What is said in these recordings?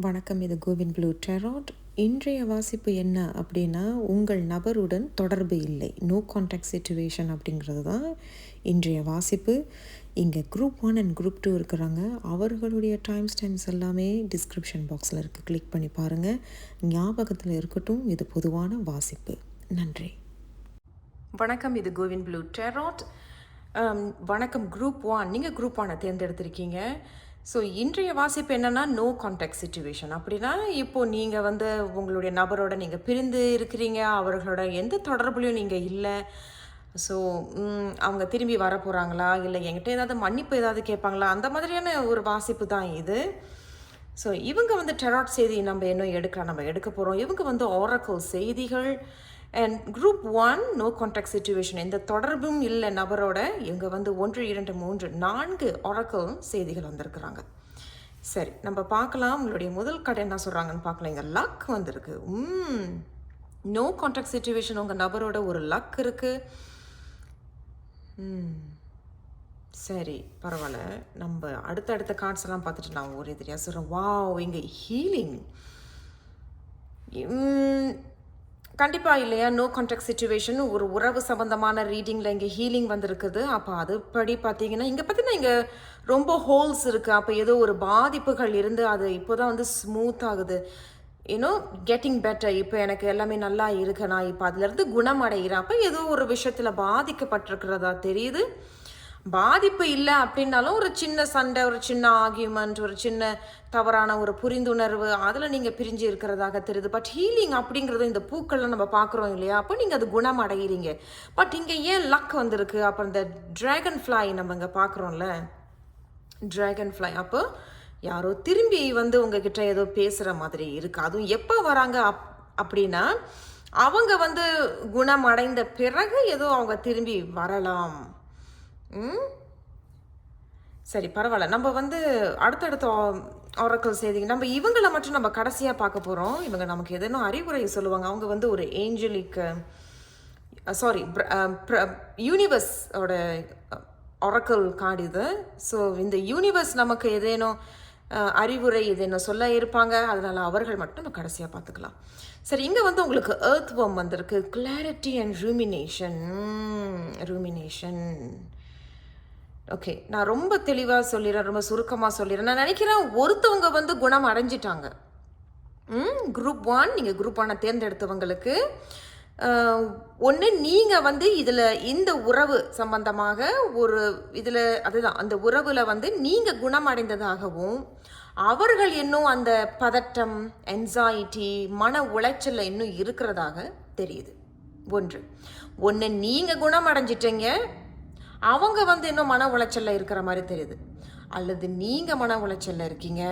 வணக்கம், இது CoWIN blue tarot. இன்றைய வாசிப்பு என்ன அப்படின்னா, உங்கள் நபருடன் தொடர்பு இல்லை, நோ கான்டாக்ட் சிச்சுவேஷன் அப்படிங்கிறது தான் இன்றைய வாசிப்பு. இங்கே குரூப் 1 அண்ட் குரூப் 2 இருக்கிறாங்க. அவர்களுடைய டைம் ஸ்டாம்ப்ஸ் எல்லாமே டிஸ்கிரிப்ஷன் பாக்ஸில் இருக்குது, கிளிக் பண்ணி பாருங்கள். ஞாபகத்தில் இருக்கட்டும், இது பொதுவான வாசிப்பு. நன்றி. வணக்கம், இது கோவின் ப்ளூ டெராட். வணக்கம் குரூப் 1. நீங்கள் குரூப் 1 தேர்ந்தெடுத்திருக்கீங்க. ஸோ இன்றைய வாசிப்பு என்னென்னா, நோ கான்டாக்ட் சிச்சுவேஷன். அப்படின்னா இப்போது நீங்கள் உங்களுடைய நபரோட நீங்கள் பிரிந்து இருக்கிறீங்க, அவர்களோட எந்த தொடர்புலையும் நீங்கள் இல்லை. ஸோ அவங்க திரும்பி வர போகிறாங்களா, இல்லை என்கிட்ட ஏதாவது மன்னிப்பு ஏதாவது கேட்பாங்களா, அந்த மாதிரியான ஒரு வாசிப்பு தான் இது. ஸோ இவங்க டெராட் செய்தி நம்ம இன்னும் நம்ம எடுக்க போகிறோம். இவங்க ஆரக்கிள் செய்திகள். And group 1 no contact situation, எந்த தொடர்பும் இல்லை நபரோட. இவங்க 1, 2, 3, 4 ஆரக்கிள் செய்திகள் வந்திருக்கிறாங்க. சரி, நம்ம பார்க்கலாம். உங்களுடைய முதல் கடை என்ன சொல்கிறாங்கன்னு பார்க்கலாம். இங்கே லக் வந்திருக்கு. நோ கான்டாக்ட் சிச்சுவேஷன், உங்கள் நபரோட ஒரு லக் இருக்குது. சரி, பரவாயில்ல. நம்ம அடுத்த கார்ட்ஸ் எல்லாம் பார்த்துட்டு நான் ஒரே தெரியா சொல்கிறேன். வாவ், இங்கே ஹீலிங். கண்டிப்பாக இல்லையா, நோ கான்டாக்ட் சிச்சுவேஷன் ஒரு உறவு சம்பந்தமான ரீடிங்கில் இங்கே ஹீலிங் வந்திருக்குது. அப்போ அதுபடி பார்த்தீங்கன்னா இங்கே ரொம்ப ஹோல்ஸ் இருக்குது. அப்போ ஏதோ ஒரு பாதிப்புகள் இருந்து அது இப்போ தான் ஸ்மூத் ஆகுது. Getting better. இப்போ எனக்கு எல்லாமே நல்லா இருக்கு, நான் இப்போ அதுலேருந்து குணமடைகிறேன். அப்போ ஏதோ ஒரு விஷயத்தில் பாதிக்கப்பட்டிருக்கிறதா தெரியுது. பாதிப்பு இல்லை அப்படின்னாலும் ஒரு சின்ன சண்டை, ஒரு சின்ன ஆர்கியூமெண்ட், ஒரு சின்ன தவறான ஒரு புரிந்துணர்வு, அதில் நீங்கள் பிரிஞ்சு இருக்கிறதாக தெரியுது. பட் ஹீலிங் அப்படிங்கிறது இந்த பூக்கள்லாம் நம்ம பார்க்குறோம் இல்லையா, அப்போ நீங்கள் அது குணம் அடைகிறீங்க. பட் இங்கே ஏன் லக் வந்திருக்கு? அப்போ இந்த ட்ராகன் ஃப்ளை நம்ம இங்கே பார்க்குறோம்ல, ட்ராகன் ஃப்ளை. அப்போ யாரோ திரும்பி உங்ககிட்ட ஏதோ பேசுகிற மாதிரி இருக்குது. அதுவும் எப்போ வராங்க அப்படின்னா, அவங்க குணம் அடைந்த பிறகு ஏதோ அவங்க திரும்பி வரலாம். சரி, பரவாயில்ல. நம்ம அடுத்தடுத்த ஆரக்கிள் செய்திங்க. நம்ம இவங்களை மட்டும் நம்ம கடைசியாக பார்க்க போகிறோம். இவங்க நமக்கு எதனும் அறிவுரை சொல்லுவாங்க. அவங்க ஒரு ஏஞ்சலிக் யூனிவர்ஸோட ஆரக்கிள் கார்டு இது. ஸோ இந்த யூனிவர்ஸ் நமக்கு ஏதேனும் அறிவுரை ஏதேனும் சொல்ல இருப்பாங்க. அதனால் அவர்கள் மட்டும் நம்ம கடைசியாக பார்த்துக்கலாம். சரி, இங்கே உங்களுக்கு எர்த் வார்ம் வந்திருக்கு. Clarity and rumination. ஓகே, நான் ரொம்ப தெளிவாக சொல்லிடுறேன், ரொம்ப சுருக்கமாக சொல்லிடுறேன். நான் நினைக்கிறேன் ஒருத்தவங்க குணம் அடைஞ்சிட்டாங்க. குரூப் 1, நீங்கள் குரூப் 1 தேர்ந்தெடுத்தவங்களுக்கு ஒன்று, நீங்கள் இதில் இந்த உறவு சம்பந்தமாக ஒரு இதில் அதுதான் அந்த உறவில் நீங்கள் குணம் அடைந்ததாகவும், அவர்கள் இன்னும் அந்த பதட்டம், என்சைட்டி, மன உளைச்சலில் இன்னும் இருக்கிறதாக தெரியுது. ஒன்று நீங்கள் குணம் அடைஞ்சிட்டீங்க, அவங்க இன்னும் மன உளைச்சலில் இருக்கிற மாதிரி தெரியுது. அல்லது நீங்கள் மன உளைச்சலில் இருக்கீங்க,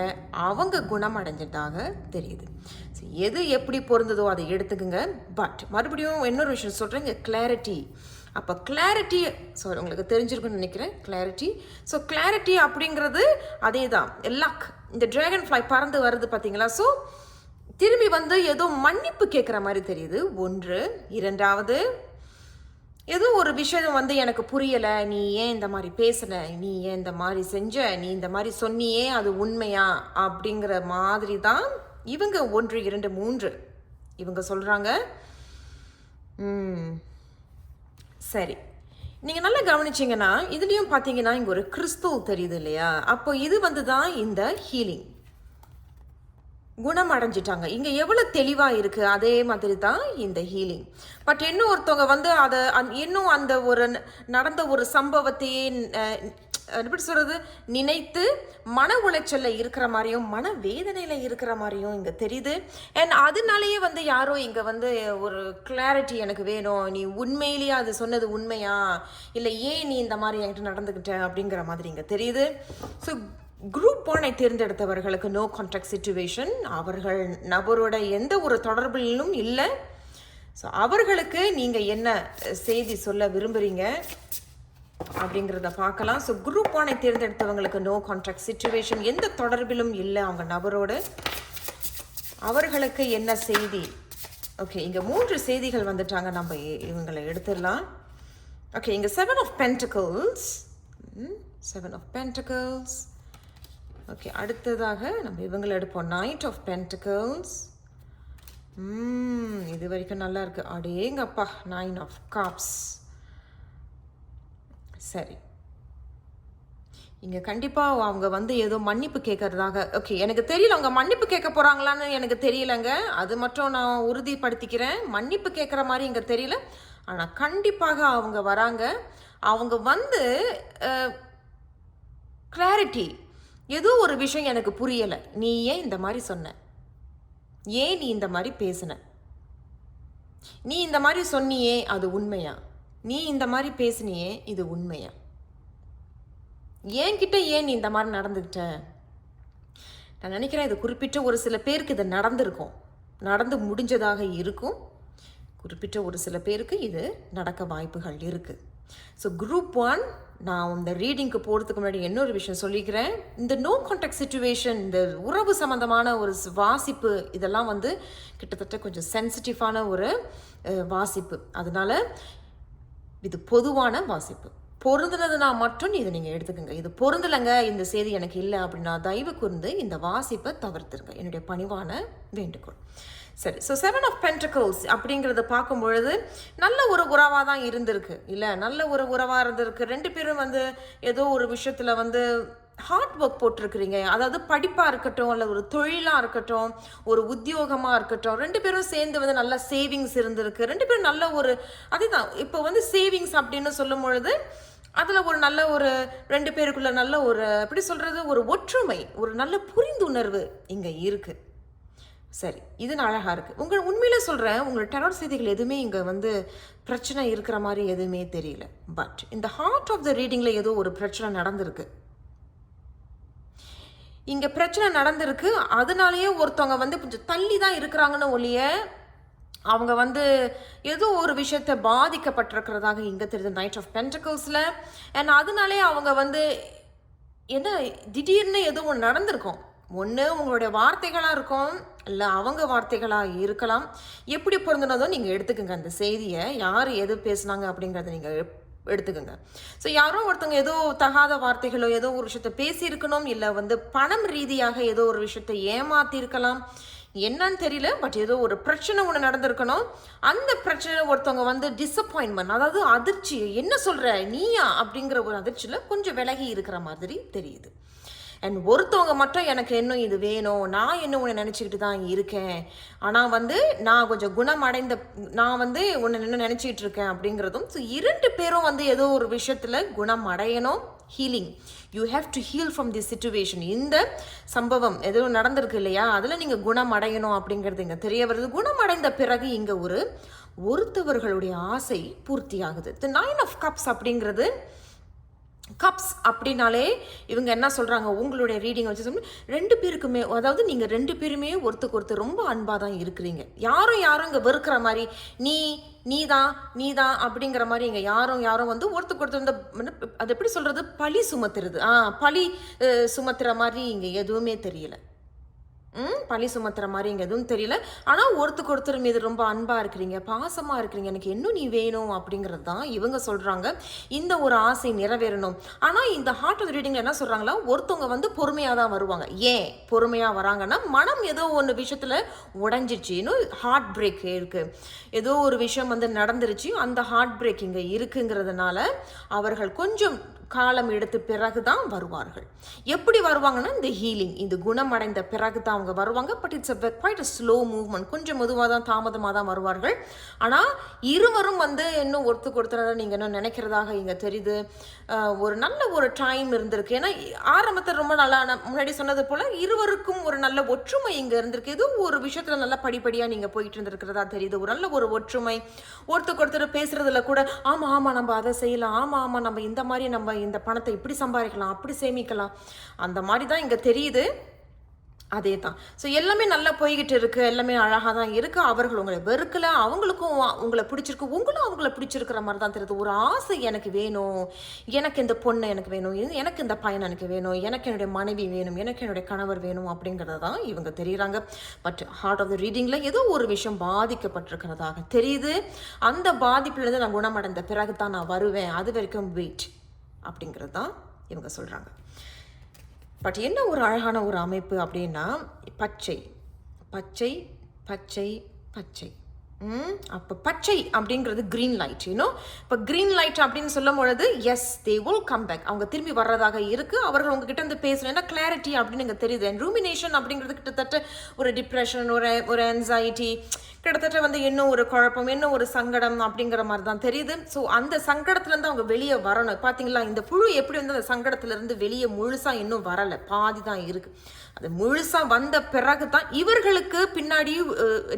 அவங்க குணம் அடைஞ்சதாக தெரியுது. ஸோ எது எப்படி பொருந்ததோ அதை எடுத்துக்குங்க. பட் மறுபடியும் இன்னொரு விஷயம் சொல்கிறேன், இங்கே கிளாரிட்டி. அப்போ கிளாரிட்டி, உங்களுக்கு தெரிஞ்சிருக்குன்னு நினைக்கிறேன், கிளாரிட்டி. ஸோ கிளாரிட்டி அப்படிங்கிறது அதே தான் லக். இந்த ட்ராகன் ஃப்ளை பறந்து வருது பார்த்தீங்களா? ஸோ திரும்பி ஏதோ மன்னிப்பு கேட்குற மாதிரி தெரியுது. 1. 2வது, ஏதோ ஒரு விஷயம் எனக்கு புரியலை, நீ ஏன் இந்த மாதிரி பேசுன, நீ ஏன் இந்த மாதிரி செஞ்ச, நீ இந்த மாதிரி சொன்னியே, அது உண்மையா அப்படிங்கிற மாதிரி தான் இவங்க 1, 2, 3 இவங்க சொல்கிறாங்க. சரி, நீங்கள் நல்லா கவனிச்சிங்கன்னா இதுலேயும் பார்த்தீங்கன்னா இங்கே ஒரு கிறிஸ்துவ தெரியுது இல்லையா? அப்போ இது தான் இந்த ஹீலிங். குணம் அடைஞ்சிட்டாங்க. இங்கே எவ்வளோ தெளிவாக இருக்குது, அதே மாதிரி தான் இந்த ஹீலிங். பட் இன்னும் ஒருத்தவங்க அதை இன்னும் அந்த ஒரு நடந்த ஒரு சம்பவத்தையே எப்படி சொல்கிறது, நினைத்து மன உளைச்சலில் இருக்கிற மாதிரியும், மன வேதனையில் இருக்கிற மாதிரியும் இங்கே தெரியுது. அண்ட் அதனாலேயே யாரோ இங்கே ஒரு கிளாரிட்டி எனக்கு வேணும், நீ உண்மையிலேயே அது சொன்னது உண்மையா, இல்லை ஏன் நீ இந்த மாதிரி என்கிட்ட நடந்துக்கிட்ட அப்படிங்கிற மாதிரி இங்கே தெரியுது. ஸோ குரூப் 1 தேர்ந்தெடுத்தவர்களுக்கு நோ கான்டாக்ட் சிச்சுவேஷன், அவர்கள் நபரோட எந்த ஒரு தொடர்பிலும் இல்லை. ஸோ அவர்களுக்கு நீங்கள் என்ன செய்தி சொல்ல விரும்புகிறீங்க அப்படிங்கிறத பார்க்கலாம். ஸோ குரூப் 1 தேர்ந்தெடுத்தவங்களுக்கு நோ கான்டாக்ட் சிச்சுவேஷன், எந்த தொடர்பிலும் இல்லை அவங்க நபரோடு. அவர்களுக்கு என்ன செய்தி? ஓகே, இங்கே 3 செய்திகள் வந்துட்டாங்க. நம்ம இவங்களை எடுத்துடலாம். ஓகே, இங்கே 7 of Pentacles. ஓகே, அடுத்ததாக நம்ம இவங்களை எடுப்போம். Knight of pentacles. இது வரைக்கும் நல்லா இருக்கு. அடேங்கப்பா, 9 ஆஃப் கப்ஸ். சரி, இங்கே கண்டிப்பாக அவங்க வந்து ஏதோ மன்னிப்பு கேட்கறதாக. ஓகே, எனக்கு தெரியல அவங்க மன்னிப்பு கேட்க போகிறாங்களான்னு எனக்கு தெரியலங்க. அது மட்டும் நான் உறுதிப்படுத்திக்கிறேன். மன்னிப்பு கேட்குற மாதிரி இங்கே தெரியல. ஆனால் கண்டிப்பாக அவங்க வராங்க. அவங்க வந்து கிளாரிட்டி, ஏதோ ஒரு விஷயம் எனக்கு புரியலை, நீ ஏன் இந்த மாதிரி சொன்ன, ஏன் நீ இந்த மாதிரி பேசின, நீ இந்த மாதிரி சொன்னியே அது உண்மையா, நீ இந்த மாதிரி பேசினியே இது உண்மையா, என்கிட்ட ஏன் நீ இந்த மாதிரி நடந்துக்கிட்ட. நான் நினைக்கிறேன் இது குறிப்பிட்ட ஒரு சில பேருக்கு இது நடந்திருக்கும், நடந்து முடிஞ்சதாக இருக்கும். குறிப்பிட்ட ஒரு சில பேருக்கு இது நடக்க வாய்ப்புகள் இருக்குது. ஸோ குரூப் 1, நான் இந்த ரீடிங்க்கு போகிறதுக்கு முன்னாடி இன்னொரு விஷயம் சொல்லிக்கிறேன். இந்த நோ கான்டாக்ட் சிச்சுவேஷன், இந்த உறவு சம்மந்தமான ஒரு வாசிப்பு, இதெல்லாம் வந்து கிட்டத்தட்ட கொஞ்சம் சென்சிட்டிவான ஒரு வாசிப்பு. அதனால இது பொதுவான வாசிப்பு. பொருந்தினதுனா மட்டும் இதை நீங்கள் எடுத்துக்கோங்க. இது பொருந்தலைங்க, இந்த செய்தி எனக்கு இல்லை அப்படின்னா தயவு கூர்ந்து இந்த வாசிப்பை தவிர்த்துருங்க, என்னுடைய பணிவான வேண்டுகோள். சரி, ஸோ 7 ஆஃப் பென்டிகல்ஸ் அப்படிங்கிறத பார்க்கும் பொழுது நல்ல ஒரு உறவாக தான் இருந்திருக்கு, இல்லை நல்ல ஒரு உறவாக இருந்திருக்கு. 2 பேரும் வந்து ஏதோ ஒரு விஷயத்தில் வந்து ஹார்ட் ஒர்க் போட்டிருக்கிறீங்க. அதாவது படிப்பாக இருக்கட்டும், இல்லை ஒரு தொழிலாக இருக்கட்டும், ஒரு உத்தியோகமாக இருக்கட்டும், 2 பேரும் சேர்ந்து வந்து நல்ல சேவிங்ஸ் இருந்திருக்கு. 2 பேரும் நல்ல ஒரு அதுதான் இப்போ வந்து சேவிங்ஸ் அப்படின்னு சொல்லும் பொழுது அதில் ஒரு நல்ல ஒரு 2 பேருக்குள்ள நல்ல ஒரு எப்படி சொல்கிறது, ஒரு ஒற்றுமை, ஒரு நல்ல புரிந்துணர்வு இங்கே இருக்குது. சரி, இது அழகாக இருக்குது. உண்மையிலே சொல்கிறேன், உங்களோட டெரர் செய்திகள் எதுவுமே இங்கே வந்து பிரச்சனை இருக்கிற மாதிரி எதுவுமே தெரியல. பட் இந்த ஹார்ட் ஆஃப் த ரீடிங்கில் ஏதோ ஒரு பிரச்சனை நடந்திருக்கு. இங்கே பிரச்சனை நடந்திருக்கு. அதனாலேயே ஒருத்தவங்க வந்து கொஞ்சம் தள்ளி தான் இருக்கிறாங்கன்னு ஒழிய அவங்க வந்து ஏதோ ஒரு விஷயத்தை பாதிக்கப்பட்டிருக்கிறதாக இங்கே தெரியுது நைட் ஆஃப் பென்டிகல்ஸில். அண்ட் அதனாலே அவங்க வந்து என்ன திடீர்னு ஏதோ ஒன்று நடந்திருக்கும். ஒன்று உங்களுடைய வார்த்தைகளாக இருக்கும், இல்லை அவங்க வார்த்தைகளாக இருக்கலாம். எப்படி பொருந்தினதோ நீங்கள் எடுத்துக்கோங்க. அந்த செய்தியை யார் எது பேசுனாங்க அப்படிங்கிறத நீங்கள் எடுத்துக்கோங்க. ஸோ யாரோ ஒருத்தவங்க ஏதோ தகாத வார்த்தைகளோ ஏதோ ஒரு விஷயத்த பேசியிருக்கணும், இல்லை வந்து பணம் ரீதியாக ஏதோ ஒரு விஷயத்தை ஏமாற்றிருக்கலாம், என்னன்னு தெரியல. பட் ஏதோ ஒரு பிரச்சனை ஒன்று நடந்திருக்கணும். அந்த பிரச்சனை ஒருத்தவங்க வந்து டிசப்பாயின்மெண்ட், அதாவது அதிர்ச்சி, என்ன சொல்கிற நீயா அப்படிங்கிற ஒரு அதிர்ச்சியில் கொஞ்சம் விலகி இருக்கிற மாதிரி தெரியுது. அண்ட் ஒருத்தவங்க மட்டும் எனக்கு இன்னும் இது வேணும், நான் இன்னும் உன்னை நினச்சிக்கிட்டு தான் இருக்கேன், ஆனால் வந்து நான் கொஞ்சம் குணமடைந்த, நான் வந்து உன்னை இன்னும் நினச்சிக்கிட்டு இருக்கேன் அப்படிங்கிறதும். ஸோ 2 பேரும் வந்து ஏதோ ஒரு விஷயத்தில் குணம் அடையணும். Healing, you have to heal from the situation. இந்த சம்பவம் எதுவும் நடந்திருக்கு இல்லையா, அதில் நீங்கள் குணம் அடையணும் அப்படிங்கிறது இங்கே தெரிய வருது. குணம் அடைந்த பிறகு இங்கே ஒருத்தவர்களுடைய ஆசை பூர்த்தி ஆகுது. தி 9 ஆஃப் கப்ஸ் அப்படிங்கிறது, கப்ஸ் அப்படின்னாலே இவங்க என்ன சொல்கிறாங்க, உங்களுடைய ரீடிங் வச்சு சொல்லி 2 பேருக்குமே, அதாவது நீங்கள் 2 பேருமே ஒருத்தருக்கு ஒருத்தர் ரொம்ப அன்பாக தான் இருக்கிறீங்க. யாரும் இங்கே வெறுக்கிற மாதிரி நீதான் அப்படிங்கிற மாதிரி இங்கே யாரும் வந்து ஒருத்தருக்கு ஒருத்தர் வந்து அது எப்படி சொல்கிறது, பழி சுமத்துறது, பழி சுமத்துற மாதிரி இங்கே எதுவுமே தெரியல. பழி சுமத்துற மாதிரி இங்கே எதுவும் தெரியல. ஆனால் ஒருத்தருக்கு ஒருத்தர் மீது ரொம்ப அன்பாக இருக்கிறீங்க, பாசமாக இருக்கிறீங்க, எனக்கு இன்னும் நீ வேணும் அப்படிங்கிறது தான் இவங்க சொல்கிறாங்க. இந்த ஒரு ஆசை நிறைவேறணும். ஆனால் இந்த ஹார்ட் ஆஃப் ரீடிங்கில் என்ன சொல்கிறாங்களா, ஒருத்தவங்க வந்து பொறுமையாக தான் வருவாங்க. ஏன் பொறுமையாக வராங்கன்னா, மனம் ஏதோ ஒன்று விஷயத்தில் உடஞ்சிருச்சு, இன்னும் ஹார்ட் பிரேக் இருக்குது, ஏதோ ஒரு விஷயம் வந்து நடந்துருச்சு, அந்த ஹார்ட் பிரேக் இங்கே இருக்குங்கிறதுனால அவர்கள் கொஞ்சம் காலம் எடுத்து பிறகு தான் வருவார்கள். எப்படி வருவாங்கன்னா, இந்த ஹீலிங், இந்த குணமடைந்த பிறகு தான் அவங்க வருவாங்க. But it's quite a slow movement, கொஞ்சம் மெதுவாக தான், தாமதமாக தான் வருவார்கள். ஆனால் இருவரும் வந்து இன்னும் ஒருத்தருக்கு ஒருத்தர் நீங்கள் இன்னும் நினைக்கிறதாக இங்கே தெரியுது. ஒரு நல்ல ஒரு டைம் இருந்திருக்கு. ஏன்னா ஆரம்பத்தில் ரொம்ப நல்லா முன்னாடி சொன்னது போல் இருவருக்கும் ஒரு நல்ல ஒற்றுமை இங்கே இருந்திருக்கு. ஏதோ ஒரு விஷயத்தில் நல்லா படிப்படியாக நீங்கள் போயிட்டு இருந்திருக்கிறதா தெரியுது. ஒரு நல்ல ஒரு ஒற்றுமை, ஒருத்தருக்கு ஒருத்தர் பேசுறதுல கூட ஆமாம் நம்ம அதை செய்யலாம், ஆமாம் நம்ம இந்த மாதிரி நம்ம இந்த பணத்தை இப்படி சம்பாதிக்கலாம், அப்படி சேமிக்கலாம், அந்த மாதிரி தான் இங்கே தெரியுது. அதே தான். ஸோ எல்லாமே நல்லா போய்கிட்டு இருக்குது, எல்லாமே அழகாக தான் இருக்குது. அவர்கள் உங்களை வெறுக்கலை, அவங்களுக்கும் உங்களை பிடிச்சிருக்கு, உங்களும் அவங்கள பிடிச்சிருக்கிற மாதிரி தான் தெரியுது. ஒரு ஆசை, எனக்கு வேணும், எனக்கு இந்த பொண்ணு எனக்கு வேணும், எனக்கு இந்த பையன் எனக்கு வேணும், எனக்கு என்னுடைய மனைவி வேணும், எனக்கு என்னுடைய கணவர் வேணும் அப்படிங்கிறத தான் இவங்க தெரியுறாங்க. பட் ஹார்ட் ஆஃப் த ரீடிங்கில் ஏதோ ஒரு விஷயம் பாதிக்கப்பட்டிருக்கிறதாக தெரியுது. அந்த பாதிப்புலேருந்து நான் குணமடைந்த பிறகு தான் நான் வருவேன், அது வரைக்கும் வெயிட் அப்படிங்கிறது தான் இவங்க சொல்கிறாங்க. பட் என்ன ஒரு அழகான ஒரு அமைப்பு அப்படின்னா பச்சை பச்சை பச்சை பச்சை. அப்போ பச்சை அப்படிங்கிறது க்ரீன் லைட். இப்போ க்ரீன் லைட் அப்படின்னு சொல்லும் பொழுது yes they will come back, அவங்க திரும்பி வர்றதாக இருக்குது. அவர்கள் உங்ககிட்ட வந்து பேசணும். ஏன்னா கிளாரிட்டி அப்படின்னு எனக்கு தெரியுது. அண்ட் ரூமினேஷன் அப்படிங்கிறது கிட்டத்தட்ட ஒரு டிப்ரெஷன், ஒரு ஆன்சைட்டி, கிட்டத்தட்ட வந்து இன்னும் ஒரு குழப்பம், இன்னும் ஒரு சங்கடம் அப்படிங்கிற மாதிரி தான் தெரியுது. ஸோ அந்த சங்கடத்துலேருந்து அவங்க வெளியே வரணும். பார்த்தீங்களா, இந்த புழு எப்படி வந்து அந்த சங்கடத்துலேருந்து வெளியே முழுசாக இன்னும் வரலை, பாதி தான் இருக்குது. அது முழுசாக வந்த பிறகு தான் இவர்களுக்கு பின்னாடி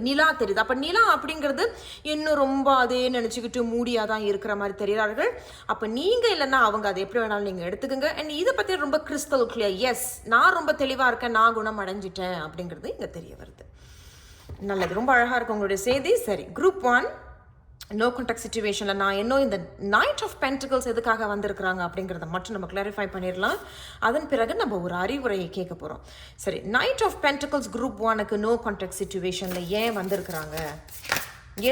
நிலா தெரியுது. அப்போ நிலா அப்படிங்கிறது இன்னும் ரொம்ப அதே நினச்சிக்கிட்டு மூடியாக தான் இருக்கிற மாதிரி தெரிகிறார்கள். அப்போ நீங்கள் இல்லைன்னா அவங்க அதை எப்படி வேணாலும் நீங்கள் எடுத்துக்கோங்க. அண்ட் இதை பற்றி ரொம்ப கிறிஸ்டல் கிளியர், எஸ் நான் ரொம்ப தெளிவாக இருக்கேன், நான் குணம் அடைஞ்சிட்டேன் அப்படிங்கிறது இங்கே தெரிய வருது. நல்லது, ரொம்ப அழகாக இருக்கும் உங்களுடைய செய்தி. சரி, குரூப் 1 நோ கான்டாக்ட் சிச்சுவேஷனில் நான் இன்னும் இந்த நைட் ஆஃப் பென்டிகல்ஸ் எதுக்காக வந்திருக்கிறாங்க அப்படிங்கிறத மட்டும் நம்ம கிளாரிஃபை பண்ணிடலாம். அதன் பிறகு நம்ம ஒரு அறிவுரையை கேட்க போகிறோம். சரி, நைட் ஆஃப் பென்டிகல்ஸ் குரூப் 1க்கு நோ கான்டாக்ட் சிச்சுவேஷனில் ஏன் வந்திருக்கிறாங்க,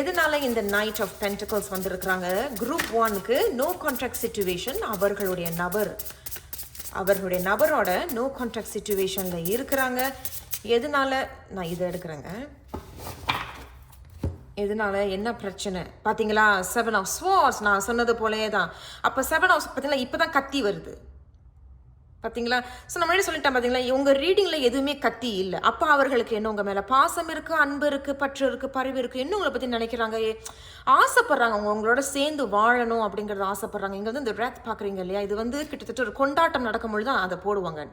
எதனால இந்த நைட் ஆஃப் பென்டிகல்ஸ் வந்திருக்கிறாங்க? குரூப் 1க்கு நோ கான்டாக்ட் சிச்சுவேஷன், அவர்களுடைய நபரோட நோ கான்டாக்ட் சிச்சுவேஷனில் இருக்கிறாங்க. எதனால நான் இதை எடுக்கிறேங்க, எதனால என்ன பிரச்சனை பார்த்தீங்களா? 7 of Swords நான் சொன்னது போலயே தான். அப்போ 7 of பார்த்தீங்களா, இப்போ தான் கத்தி வருது பார்த்தீங்களா? ஸோ நம்ம என்ன சொல்லிட்டேன் பார்த்தீங்களா, உங்கள் ரீடிங்கில் எதுவுமே கத்தி இல்லை. அப்போ அவர்களுக்கு என்ன உங்கள் மேலே பாசம் இருக்குது, அன்பு இருக்குது, பற்று இருக்குது, பரிவு இருக்குது, இன்னும் உங்களை பற்றி நினைக்கிறாங்க, ஆசைப்படுறாங்க, உங்களோட சேர்ந்து வாழணும் அப்படிங்கிறது ஆசைப்படுறாங்க. இங்கே வந்து இந்த ரேத் பார்க்குறீங்க இல்லையா, இது வந்து கிட்டத்தட்ட ஒரு கொண்டாட்டம் நடக்கும்பொழுது தான் அதை போடுவாங்க,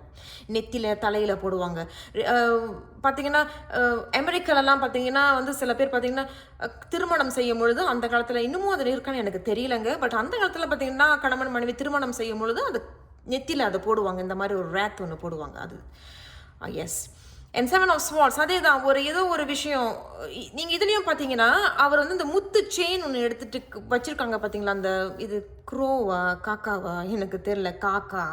நெத்தியில் தலையில் போடுவாங்க. பார்த்தீங்கன்னா அமெரிக்காலலாம் பார்த்தீங்கன்னா வந்து சில பேர் பார்த்தீங்கன்னா திருமணம் செய்யும் பொழுது, அந்த காலத்தில் இன்னமும் அதில் இருக்கான்னு எனக்கு தெரியலைங்க, பட் அந்த காலத்தில் பார்த்தீங்கன்னா கணவன் மனைவி திருமணம் செய்யும் பொழுது அது நெத்தியில் அதை போடுவாங்க, இந்த மாதிரி ஒரு ரேத் ஒன்று போடுவாங்க. அது எஸ். அண்ட் 7 of Swords அதே தான். ஏதோ ஒரு விஷயம் நீங்கள் இதுலேயும் பார்த்தீங்கன்னா அவர் வந்து இந்த முத்து செயின் ஒன்று எடுத்துகிட்டு வச்சுருக்காங்க பார்த்தீங்களா, அந்த இது க்ரோவா காக்காவா எனக்கு தெரியல, காக்கா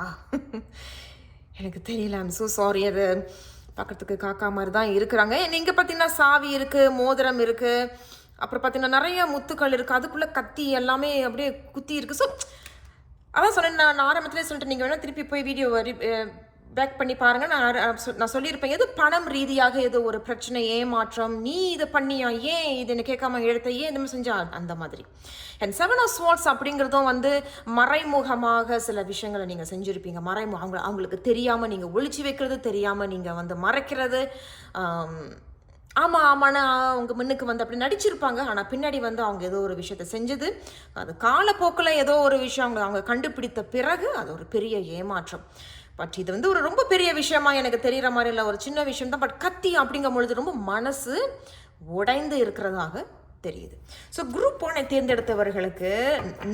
எனக்கு தெரியல, ஐம் ஸோ சாரி. அது பார்க்குறதுக்கு காக்கா மாதிரி தான் இருக்கிறாங்க. இங்கே பார்த்தீங்கன்னா சாவி இருக்குது, மோதிரம் இருக்குது, அப்புறம் பார்த்தீங்கன்னா நிறைய முத்துக்கள் இருக்குது, அதுக்குள்ளே கத்தி எல்லாமே அப்படியே குத்தி இருக்குது. ஸோ அதான் சொன்னேன், நான் ஆரம்பத்திலே சொல்லிட்டு நீங்கள் வேணால் திருப்பி போய் வீடியோ பேக் பண்ணி பாருங்கள். நான் சொல்லியிருப்பேன், எது பணம் ரீதியாக ஏதோ ஒரு பிரச்சனை, ஏமாற்றம், நீ இதை பண்ணியா, ஏன் இது என்ன கேட்காம எழுத்த, ஏன் இந்த மாதிரி செஞ்சா, அந்த மாதிரி. அண்ட் 7 of Swords அப்படிங்கிறதும் வந்து மறைமுகமாக சில விஷயங்களை நீங்கள் செஞ்சுருப்பீங்க. அவங்களுக்கு தெரியாமல் நீங்கள் ஒளிச்சு வைக்கிறது, தெரியாமல் நீங்கள் வந்து மறைக்கிறது. ஆமாண்ணா அவங்க முன்னுக்கு வந்து அப்படி நடிச்சிருப்பாங்க, ஆனால் பின்னாடி வந்து அவங்க ஏதோ ஒரு விஷயத்த செஞ்சது, அது காலப்போக்கில் ஏதோ ஒரு விஷயம் அவங்க கண்டுபிடித்த பிறகு அது ஒரு பெரிய ஏமாற்றம். பட் இது வந்து ஒரு ரொம்ப பெரிய விஷயமா எனக்கு தெரிகிற மாதிரி இல்லை, ஒரு சின்ன விஷயம் தான். பட் கத்தி அப்படிங்கும் பொழுது ரொம்ப மனசு உடைந்து இருக்கிறதாக தெரியுது. ஸோ குரூப் 1 தேர்ந்தெடுத்தவர்களுக்கு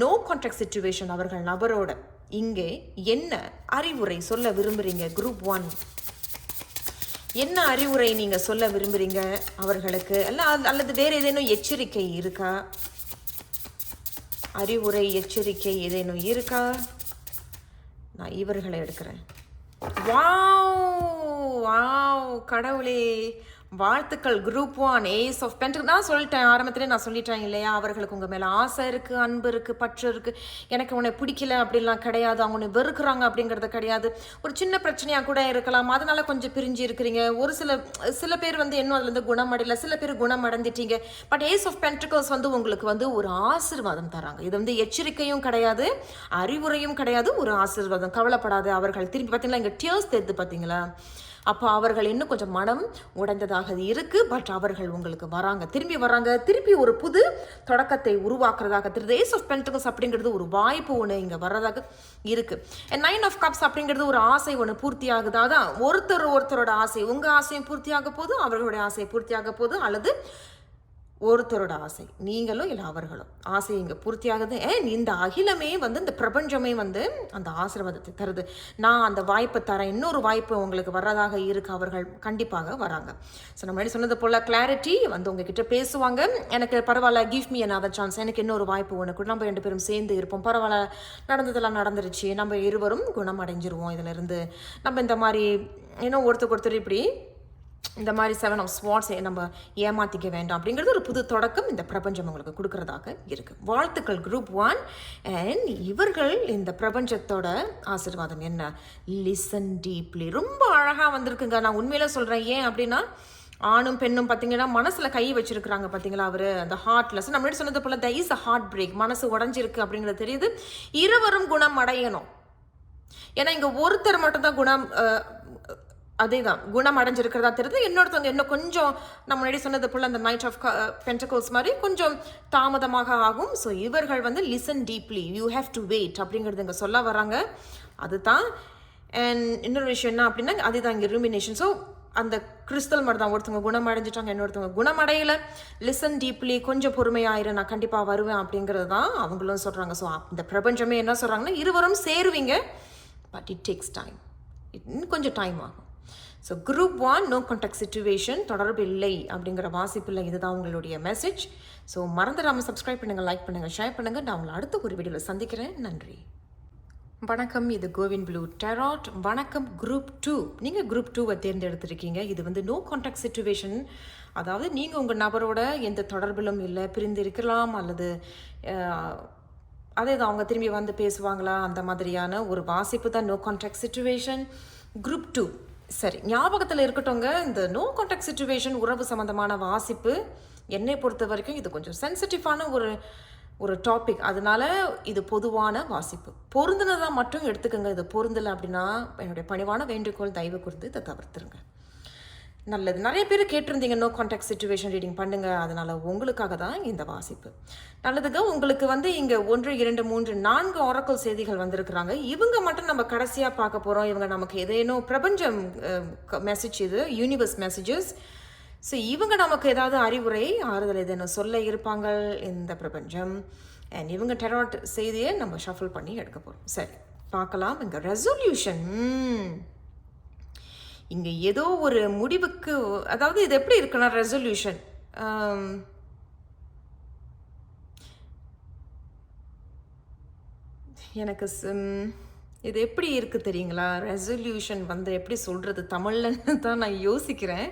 நோ கான்டாக்ட் சிச்சுவேஷன் அவர்கள் நபரோட இங்கே என்ன அறிவுரை சொல்ல விரும்புகிறீங்க? குரூப் 1 என்ன அறிவுரை நீங்கள் சொல்ல விரும்புகிறீங்க அவர்களுக்கு? அல்லது வேறு ஏதேனும் எச்சரிக்கை இருக்கா? அறிவுரை, எச்சரிக்கை ஏதேனும் இருக்கா? நான் இவர்களை எடுக்கிறேன். வாவ் கடவுளே, வாழ்த்துக்கள். Group 1 ace of pentacles. நான் சொல்லிட்டேன் ஆரம்பத்திலே, நான் சொல்லிட்டேன் இல்லையா, அவர்களுக்கு உங்கள் மேலே ஆசை இருக்குது, அன்பு இருக்குது, பற்று இருக்குது. எனக்கு உன்னை பிடிக்கல அப்படிலாம் கிடையாது, அவங்க உன்னை வெறுக்கிறாங்க அப்படிங்கிறது கிடையாது. ஒரு சின்ன பிரச்சனையாக கூட இருக்கலாம், அதனால கொஞ்சம் பிரிஞ்சு இருக்கிறீங்க. ஒரு சில பேர் வந்து இன்னும் அதுலேருந்து குணமடையல, சில பேர் குணமடைந்துட்டீங்க. பட் ஏஸ் ஆஃப் பென்டிகல்ஸ் வந்து உங்களுக்கு வந்து ஒரு ஆசீர்வாதம் தராங்க. இது வந்து எச்சரிக்கையும் கிடையாது, அறிவுரையும் கிடையாது, ஒரு ஆசீர்வாதம். கவலைப்படாது. அவர்கள் திரும்பி பார்த்தீங்களா, இங்கே டியர்ஸ் தெரிந்து பார்த்தீங்களா, அப்போ அவர்கள் இன்னும் கொஞ்சம் மனம் உடைந்ததாக இருக்குது. பட் அவர்கள் உங்களுக்கு திரும்பி வராங்க, திருப்பி ஒரு புது தொடக்கத்தை உருவாக்குறதாக தெரியுது. ஏஸ் ஆஃப் பென்டிகல்ஸ் அப்படிங்கிறது ஒரு வாய்ப்பு ஒன்று இங்கே வர்றதாக இருக்குது. 9 of Cups அப்படிங்கிறது ஒரு ஆசை ஒன்று பூர்த்தி ஆகுது. அதான் ஒருத்தரோட ஆசை, உங்கள் ஆசையும் பூர்த்தியாக போகுது, அவர்களுடைய ஆசையை பூர்த்தியாக போகுது, அல்லது ஒருத்தரோட ஆசை, நீங்களும் இல்லை அவர்களும் ஆசை இங்கே பூர்த்தியாகுது. இந்த அகிலமே வந்து, இந்த பிரபஞ்சமே வந்து அந்த ஆசீர்வாதத்தை தருது. நான் அந்த வாய்ப்பை தரேன், இன்னொரு வாய்ப்பு உங்களுக்கு வர்றதாக இருக்கு. அவர்கள் கண்டிப்பாக வராங்க. ஸோ நம்ம சொன்னது போல் கிளாரிட்டி வந்து உங்ககிட்ட பேசுவாங்க. எனக்கு பரவாயில்ல, கிவ் மீ another சான்ஸ், எனக்கு இன்னொரு வாய்ப்பு ஒன்று கூட, நம்ம 2 பேரும் சேர்ந்து இருப்போம், பரவாயில்ல, நடந்ததெல்லாம் நடந்துருச்சு, நம்ம இருவரும் குணம் அடைஞ்சிருவோம், இதிலிருந்து நம்ம இந்த மாதிரி இன்னும் ஒருத்தருக்கு ஒருத்தர் இப்படி இந்த மாதிரி 7 of Swords நம்ம ஏமாற்றிக்க வேண்டாம் அப்படிங்கிறது ஒரு புது தொடக்கம் இந்த பிரபஞ்சம் உங்களுக்கு கொடுக்கறதாக இருக்குது. வாழ்த்துக்கள் குரூப் 1. அண்ட் இவர்கள் இந்த பிரபஞ்சத்தோட ஆசீர்வாதம் என்ன? Listen deeply. ரொம்ப அழகாக வந்திருக்குங்க. நான் உண்மையில சொல்கிறேன். ஏன் அப்படின்னா ஆணும் பெண்ணும் பார்த்தீங்கன்னா மனசில் கை வச்சிருக்கிறாங்க பார்த்தீங்களா? அவர் அந்த ஹார்ட்லெஸ் நம்ம முன்னாடி சொன்னது போல் the is a heart break. மனசு உடஞ்சிருக்கு அப்படிங்கிறது தெரியுது. இருவரும் குணம் அடையணும். ஏன்னா இங்கே ஒருத்தர் மட்டும்தான் அதே தான் குணம் அடைஞ்சிருக்கிறதா தெரியுது. இன்னொருத்தவங்க இன்னும் கொஞ்சம் நம்ம முன்னாடி சொன்னது போல் அந்த நைட் ஆஃப் பென்டகல்ஸ் மாதிரி கொஞ்சம் தாமதமாக ஆகும். ஸோ இவர்கள் வந்து listen deeply, you have to wait அப்படிங்கிறது இங்கே சொல்ல வராங்க. அதுதான். அண்ட் இன்னொரு விஷயம் என்ன அப்படின்னா அதுதான் இங்கே ரூமினேஷன். ஸோ அந்த கிறிஸ்தல் மாதிரி தான் ஒருத்தவங்க குணம் அடைஞ்சிட்டாங்க, இன்னொருத்தவங்க குணம் அடையலை. லிசன் டீப்லி, கொஞ்சம் பொறுமையாயிரு, நான் கண்டிப்பாக வருவேன் அப்படிங்கிறது தான் அவங்களும் சொல்கிறாங்க. ஸோ இந்த பிரபஞ்சமே என்ன சொல்கிறாங்கன்னா இருவரும் சேருவீங்க, பட் இட் டேக்ஸ் டைம். இன்னும் கொஞ்சம் டைம் ஆகும். So group 1 no contact situation, தொடர்பு இல்லை அப்படிங்கிற வாசிப்பில் இதுதான் உங்களுடைய மெசேஜ். ஸோ மறந்துடாமல் சப்ஸ்கிரைப் பண்ணுங்கள், லைக் பண்ணுங்கள், ஷேர் பண்ணுங்கள். நான் உங்களை அடுத்த ஒரு வீடியோவில் சந்திக்கிறேன். நன்றி. வணக்கம், இது கோவின் ப்ளூ டெராட். வணக்கம் குரூப் 2. நீங்கள் குரூப் 2வை தேர்ந்தெடுத்திருக்கீங்க. இது வந்து நோ கான்டாக்ட் சிச்சுவேஷன். அதாவது நீங்கள் உங்கள் நபரோட எந்த தொடர்பிலும் இல்லை, பிரிந்து இருக்கலாம், அல்லது அதே தான் அவங்க திரும்பி வந்து பேசுவாங்களா, அந்த மாதிரியான ஒரு வாசிப்பு தான் நோ கான்டாக்ட் சிச்சுவேஷன். குரூப் 2 சரி, ஞாபகத்தில் இருக்கட்டும்ங்க. இந்த நோ கான்டாக்ட் சிச்சுவேஷன் உறவு சம்மந்தமான வாசிப்பு என்னை பொறுத்த வரைக்கும் இது கொஞ்சம் சென்சிட்டிவான ஒரு டாபிக். அதனால இது பொதுவான வாசிப்பு. பொருந்தினதாக மட்டும் எடுத்துக்கோங்க. இது பொருந்தலை அப்படின்னா என்னுடைய பணிவான வேண்டுகோள், தயவு குறித்து இதை தவிர்த்துருங்க. நல்லது. நிறைய பேர் கேட்டிருந்தீங்க நோ கான்டாக்ட் சிச்சுவேஷன் ரீடிங் பண்ணுங்க, அதனால் உங்களுக்காக தான் இந்த வாசிப்பு. நல்லதுங்க. உங்களுக்கு வந்து இங்கே 1 2 3 4 ஆரக்கல் செய்திகள் வந்திருக்கிறாங்க. இவங்க மட்டும் நம்ம கடைசியாக பார்க்க போகிறோம். இவங்க நமக்கு ஏதேனும் பிரபஞ்சம் மெசேஜ், இது யூனிவர்ஸ் மெசேஜஸ். ஸோ இவங்க நமக்கு ஏதாவது அறிவுரை, ஆறுதல் ஏதேனும் சொல்ல இருப்பாங்க இந்த பிரபஞ்சம். அண்ட் இவங்க டெராட் செய்தியை நம்ம ஷஃபிள் பண்ணி எடுக்க போகிறோம். சரி, பார்க்கலாம். இங்கே ரெசல்யூஷன். இங்கே ஏதோ ஒரு முடிவுக்கு, அதாவது இது எப்படி இருக்குன்னா ரெசல்யூஷன் எனக்கு இது எப்படி இருக்குது தெரியுங்களா? ரெசல்யூஷன் வந்து எப்படி சொல்கிறது தமிழ்லன்னு தான் நான் யோசிக்கிறேன்.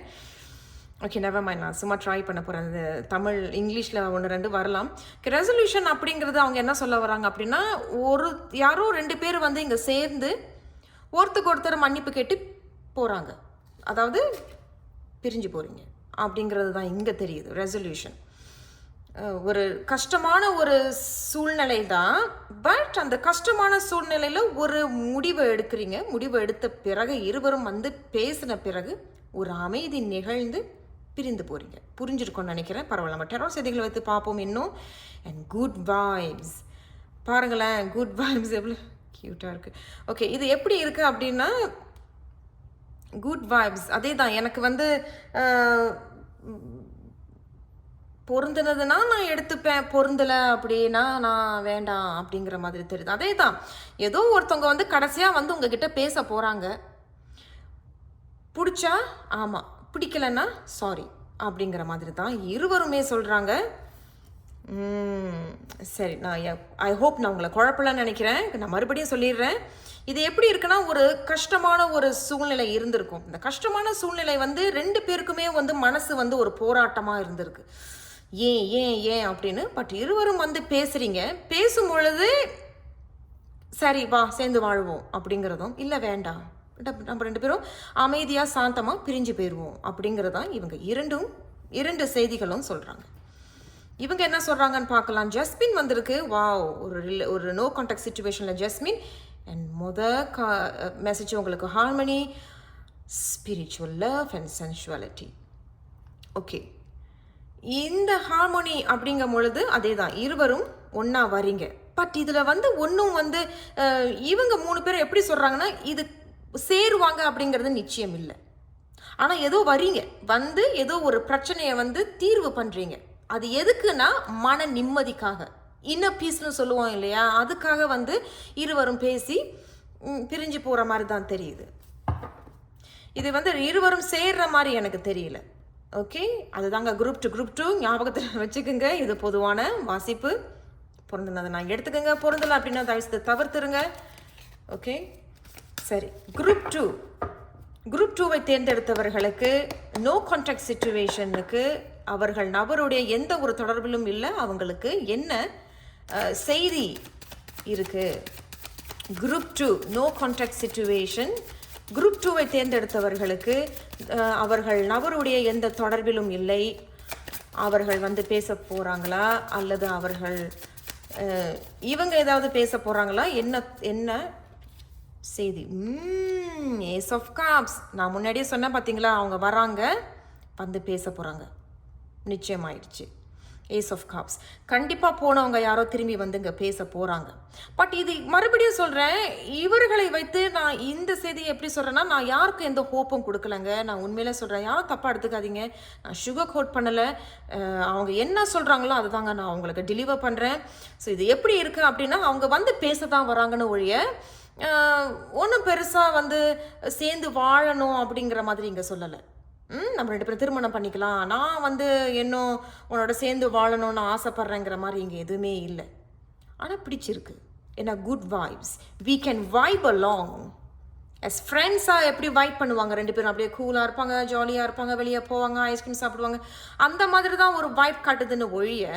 ஓகே, நெவர் மைண்ட், நான் சும்மா ட்ரை பண்ண போகிறேன். அந்த தமிழ் இங்கிலீஷில் 1 2 வரலாம். ரெசல்யூஷன் அப்படிங்கிறது அவங்க என்ன சொல்ல வராங்க அப்படின்னா, யாரோ 2 பேர் வந்து இங்கே சேர்ந்து ஒருத்தருக்கு ஒருத்தர் மன்னிப்பு கேட்டு போகிறாங்க, அதாவது பிரிஞ்சு போகிறீங்க அப்படிங்கிறது தான் இங்கே தெரியுது. ரெசல்யூஷன் ஒரு கஷ்டமான ஒரு சூழ்நிலை தான். பட் அந்த கஷ்டமான சூழ்நிலையில் ஒரு முடிவை எடுக்கிறீங்க. முடிவை எடுத்த பிறகு இருவரும் வந்து பேசின பிறகு ஒரு அமைதி நிகழ்ந்து பிரிந்து போகிறீங்க. புரிஞ்சிருக்கோன்னு நினைக்கிறேன். பரவாயில்ல, நம்ம டெரர் செய்திகளை வைத்து பார்ப்போம் இன்னும். அண்ட் குட் வைப்ஸ் பாருங்களேன். குட் வைப்ஸ் எவ்வளோ க்யூட்டாக இருக்குது. ஓகே, இது எப்படி இருக்குது அப்படின்னா குட் வைப்ஸ் அதே தான். எனக்கு வந்து பொருந்தினதுன்னா நான் எடுத்துப்பேன், பொருந்தலை அப்படின்னா நான் வேண்டாம் அப்படிங்கிற மாதிரி தெரியுது. அதே தான். ஏதோ ஒருத்தவங்க வந்து கடைசியாக வந்து உங்ககிட்ட பேச போகிறாங்க. பிடிச்சா ஆமாம், பிடிக்கலன்னா சாரி அப்படிங்கிற மாதிரி தான் இருவருமே சொல்கிறாங்க. சரி, நான் ஐ ஹோப் நான் உங்களை குழப்பலன்னு நினைக்கிறேன். நான் மறுபடியும் சொல்லிடுறேன். இது எப்படி இருக்குன்னா ஒரு கஷ்டமான ஒரு சூழ்நிலை இருந்திருக்கும். இந்த கஷ்டமான சூழ்நிலை வந்து 2 பேருக்குமே வந்து மனசு வந்து ஒரு போராட்டமாக இருந்திருக்கு. ஏன் ஏன் ஏன் அப்படின்னு. பட் இருவரும் வந்து பேசுகிறீங்க. பேசும் பொழுது சரி வா சேர்ந்து வாழ்வோம் அப்படிங்கிறதும், இல்லை வேண்டாம் நம்ம 2 பேரும் அமைதியாக சாந்தமாக பிரிஞ்சு போயிடுவோம் அப்படிங்கிறதான் இவங்க 2 செய்திகளும் சொல்கிறாங்க. இவங்க என்ன சொல்கிறாங்கன்னு பார்க்கலாம். ஜஸ்மின் வந்திருக்கு. வாவ், ஒரு நோ கான்டாக்ட் சிச்சுவேஷனில் ஜஸ்மின். அண்ட் மெசேஜ் உங்களுக்கு harmony, spiritual love and sensuality. Okay, இந்த ஹார்மோனி அப்படிங்கும் பொழுது அதே தான், இருவரும் ஒன்றா வரீங்க. பட் இதில் வந்து ஒன்றும் வந்து இவங்க 3 பேரும் எப்படி சொல்கிறாங்கன்னா இது சேருவாங்க அப்படிங்கிறது நிச்சயம் இல்லை. ஆனால் ஏதோ வரீங்க, வந்து ஏதோ ஒரு பிரச்சனையை வந்து தீர்வு பண்ணுறீங்க. அது எதுக்குன்னா மன நிம்மதிக்காக, இன்னர் பீஸ்னு சொல்லுவோம் இல்லையா, அதுக்காக வந்து இருவரும் பேசி பிரிஞ்சு போகிற மாதிரி தான் தெரியுது. இது வந்து இருவரும் சேர்ற மாதிரி எனக்கு தெரியல. ஓகே, அதுதாங்க குரூப் 2 ஞாபகத்தில் வச்சுக்கோங்க. இது பொதுவான வாசிப்பு. பொருந்தினதை நான் எடுத்துக்கோங்க, பொருந்தலை அப்படின்னா தவிர்த்துருங்க. ஓகே, சரி. குரூப் 2 குரூப் 2வை தேர்ந்தெடுத்தவர்களுக்கு நோ கான்டாக்ட் சிச்சுவேஷனுக்கு அவர்கள் நபருடைய எந்த ஒரு தொடர்பிலும் இல்லை, அவங்களுக்கு என்ன செய்தி இருக்கு. Group 2 no contact situation. Group 2வை தேர்ந்தெடுத்தவர்களுக்கு அவர்கள் நபருடைய எந்த தொடர்பிலும் இல்லை, அவர்கள் வந்து பேச போகிறாங்களா அல்லது அவர்கள் இவங்க ஏதாவது பேச போகிறாங்களா, என்ன செய்தி. Ace of cups. நான் முன்னாடியே சொன்னேன் பார்த்தீங்களா, அவங்க வராங்க வந்து பேச போகிறாங்க, நிச்சயமாயிடுச்சு. Ace of cups. கண்டிப்பாக போனவங்க யாரோ திரும்பி வந்து இங்கே பேச போகிறாங்க. பட் இது மறுபடியும் சொல்கிறேன், இவர்களை வைத்து நான் இந்த செய்தியை எப்படி சொல்கிறேன்னா, நான் யாருக்கும் எந்த ஹோப்பும் கொடுக்கலங்க. நான் உண்மையிலே சொல்கிறேன், யாரும் தப்பாக எடுத்துக்காதீங்க. நான் சுகர் கோட் பண்ணலை. அவங்க என்ன சொல்கிறாங்களோ அதுதாங்க நான் அவங்களுக்கு டெலிவர் பண்ணுறேன். ஸோ இது எப்படி இருக்குது அப்படின்னா, அவங்க வந்து பேச தான் வராங்கன்னு ஒழிய ஒன்றும் பெருசாக வந்து சேர்ந்து வாழணும் அப்படிங்கிற மாதிரி இங்கே சொல்லலை. நம்ம 2 பேரும் திருமணம் பண்ணிக்கலாம், நான் வந்து இன்னும் உன்னோட சேர்ந்து வாழணும்னு ஆசைப்பட்றேங்கிற மாதிரி இங்கே எதுவுமே இல்லை. ஆனால் பிடிச்சிருக்கு. ஏன்னா good vibes. We can vibe along. as ஃப்ரெண்ட்ஸாக எப்படி வைப் பண்ணுவாங்க 2 பேரும், அப்படியே கூலாக இருப்பாங்க, ஜாலியாக இருப்பாங்க, வெளியே போவாங்க, ஐஸ்கிரீம் சாப்பிடுவாங்க, அந்த மாதிரி தான் ஒரு வைப் காட்டுதுன்னு ஒழிய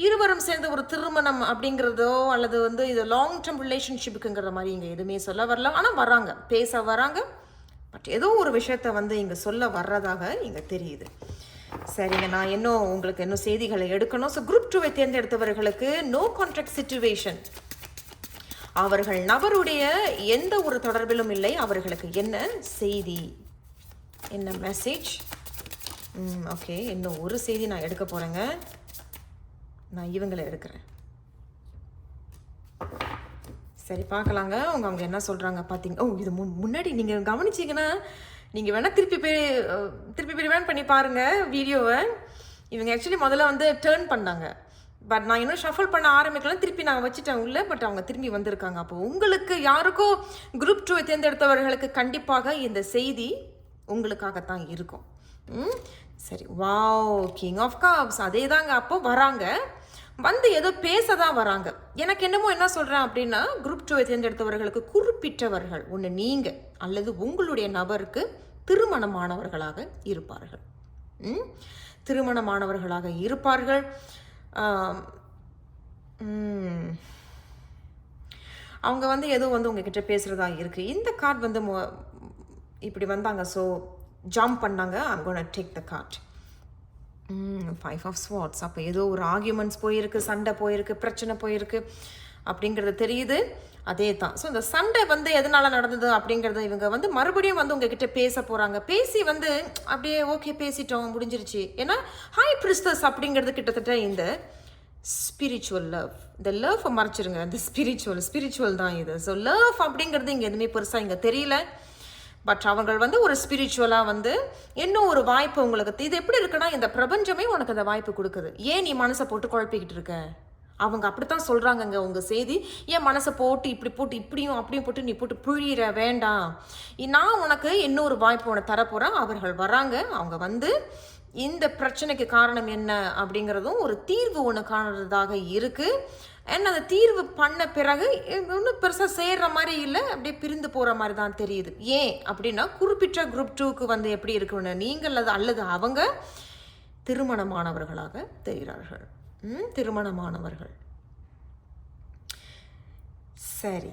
இருவரும் சேர்ந்து ஒரு திருமணம் அப்படிங்கிறதோ அல்லது வந்து இது லாங் டேர்ம் ரிலேஷன்ஷிப்புக்குங்கிற மாதிரி இங்கே எதுவுமே சொல்ல வரல. ஆனால் வராங்க, பேச வராங்க. பட் ஏதோ ஒரு விஷயத்த வந்து இங்கே சொல்ல வர்றதாக இங்கே தெரியுது. சரிங்க, நான் உங்களுக்கு இன்னும் செய்திகளை எடுக்கணும். ஸோ குரூப் 2வை தேர்ந்தெடுத்தவர்களுக்கு நோ கான்டாக்ட் சிச்சுவேஷன். அவர்கள் நபருடைய எந்த ஒரு தொடர்பிலும் இல்லை, அவர்களுக்கு என்ன செய்தி, என்ன மெசேஜ். ஓகே, இன்னும் ஒரு செய்தி நான் எடுக்க போகிறேங்க. நான் இவங்களை எடுக்கிறேன். சரி, பார்க்கலாங்க அவங்க என்ன சொல்கிறாங்க பார்த்தீங்க. இது முன்னாடி நீங்கள் கவனிச்சிங்கன்னா நீங்கள் வேணால் திருப்பி போய் வேன் பண்ணி பாருங்கள் வீடியோவை. இவங்க ஆக்சுவலி முதல்ல வந்து டேர்ன் பண்ணாங்க. பட் நான் இன்னும் ஷஃபிள் பண்ண ஆரம்பிக்கலாம், திருப்பி நான் வச்சுட்டேன் உள்ள. பட் அவங்க திரும்பி வந்திருக்காங்க. அப்போ உங்களுக்கு யாருக்கோ குரூப் 2வை தேர்ந்தெடுத்தவர்களுக்கு கண்டிப்பாக இந்த செய்தி உங்களுக்காகத்தான் இருக்கும். சரி, வாவ், கிங் ஆஃப் கப்ஸ். அதே தாங்க. அப்போ வராங்க, வந்து ஏதோ பேச தான் வராங்க. எனக்கு என்னமோ என்ன சொல்கிறேன் அப்படின்னா, குரூப் 2வை தேர்ந்தெடுத்தவர்களுக்கு குறிப்பிட்டவர்கள் ஒன்று நீங்கள் அல்லது உங்களுடைய நபருக்கு திருமணமானவர்களாக இருப்பார்கள். திருமணமானவர்களாக இருப்பார்கள். அவங்க வந்து ஏதோ வந்து உங்ககிட்ட பேசுகிறதா இருக்குது. இந்த கார்டு வந்து இப்படி வந்தாங்க. ஸோ ஜம்ப் பண்ணாங்க. I'm gonna take the card. 5 of swords. அப்போ ஏதோ ஒரு ஆர்கியூமெண்ட்ஸ் போயிருக்கு, சண்டை போயிருக்கு, பிரச்சனை போயிருக்கு அப்படிங்கிறது தெரியுது. அதே தான். ஸோ இந்த சண்டை வந்து எதனால் நடந்தது அப்படிங்கிறத இவங்க வந்து மறுபடியும் வந்து உங்ககிட்ட பேச போகிறாங்க. பேசி வந்து அப்படியே ஓகே பேசிட்டோம், முடிஞ்சிருச்சு. ஏன்னா ஹை பிரிஸ்டஸ் அப்படிங்கிறது கிட்டத்தட்ட இந்த ஸ்பிரிச்சுவல் லவ். இந்த லவ் மறைச்சிருங்க, இந்த ஸ்பிரிச்சுவல் தான் இது. ஸோ லவ் அப்படிங்கிறது இங்கே எதுவுமே பெருசாக இங்கே தெரியல. பட் அவங்க வந்து ஒரு ஸ்பிரிச்சுவலாக வந்து இன்னும் ஒரு வாய்ப்பு உங்களுக்கு. இது எப்படி இருக்குன்னா, இந்த பிரபஞ்சமே உனக்கு அந்த வாய்ப்பு கொடுக்குது. ஏன் நீ மனசை போட்டு குழப்பிக்கிட்டு இருக்க? அவங்க அப்படித்தான் சொல்கிறாங்கங்க. உங்கள் செய்தி, ஏன் மனசை போட்டு இப்படியும் அப்படியும் போட்டு நீ போட்டு புழியிற வேண்டாம், நான் உனக்கு இன்னொரு வாய்ப்பு உனக்கு தரப்போகிறேன். அவர்கள் வராங்க. அவங்க வந்து இந்த பிரச்சனைக்கு காரணம் என்ன அப்படிங்கிறதும் ஒரு தீர்வு ஒன்று காணுறதாக இருக்குது. அண்ட் அந்த தீர்வு பண்ண பிறகு ஒன்றும் பெருசாக சேர்ற மாதிரி இல்லை, அப்படியே பிரிந்து போகிற மாதிரி தான் தெரியுது. ஏன் அப்படின்னா, குறிப்பிட்ட குரூப் 2க்கு வந்து எப்படி இருக்குன்னு நீங்கள் அல்லது அவங்க திருமணமானவர்களாக தெரிகிறார்கள். திருமணமானவர்கள். சரி,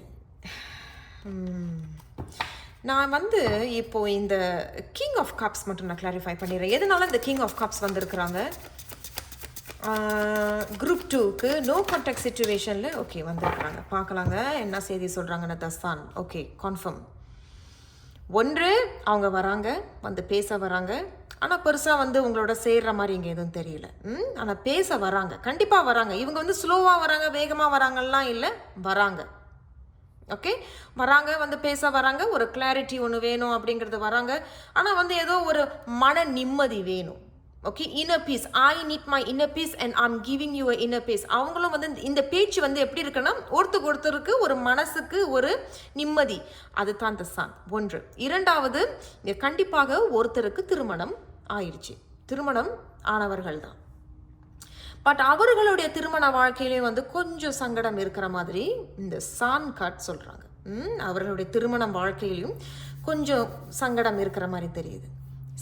நான் வந்து இப்போ இந்த கிங் ஆஃப் கப்ஸ் மட்டும் நான் கிளாரிஃபை பண்ணிடுறேன். எதனால இந்த கிங் ஆஃப் கப்ஸ் வந்திருக்கிறாங்க குரூப் 2க்கு நோ கான்டாக்ட் சிச்சுவேஷனில். ஓகே, வந்திருக்கிறாங்க. பார்க்கலாங்க என்ன செய்தி சொல்கிறாங்கன்னு. தஸ்தான். Okay, confirm. ஒன்று, அவங்க வராங்க, வந்து பேச வராங்க. ஆனால் பெருசாக வந்து உங்களோட சேர்ற மாதிரி இங்கே எதுவும் தெரியல. ஆனால் பேச வராங்க, கண்டிப்பாக வராங்க. இவங்க வந்து ஸ்லோவாக வராங்க, வேகமாக வராங்கலாம் இல்லை, வராங்க. ஓகே, வராங்க, வந்து பேச வராங்க. ஒரு கிளாரிட்டி ஒன்று வேணும் அப்படிங்கிறது வராங்க. ஆனால் வந்து ஏதோ ஒரு மன நிம்மதி வேணும். Okay, inner piece. I need my inner peace and I'm giving you inner piece. அவங்களும் வந்து இந்த பேச்சு வந்து எப்படி இருக்குன்னா, ஒருத்தருக்கு ஒரு மனசுக்கு ஒரு நிம்மதி. அதுதான் இந்த சான். ஒன்று. இரண்டாவது, இங்கே கண்டிப்பாக ஒருத்தருக்கு திருமணம் ஆயிடுச்சு, திருமணம் ஆனவர்கள் தான். பட் அவர்களுடைய திருமண வாழ்க்கையிலே வந்து கொஞ்சம் சங்கடம் இருக்கிற மாதிரி இந்த சான் கார்ட் சொல்கிறாங்க. அவர்களுடைய திருமண வாழ்க்கையிலையும் கொஞ்சம் சங்கடம் இருக்கிற மாதிரி தெரியுது.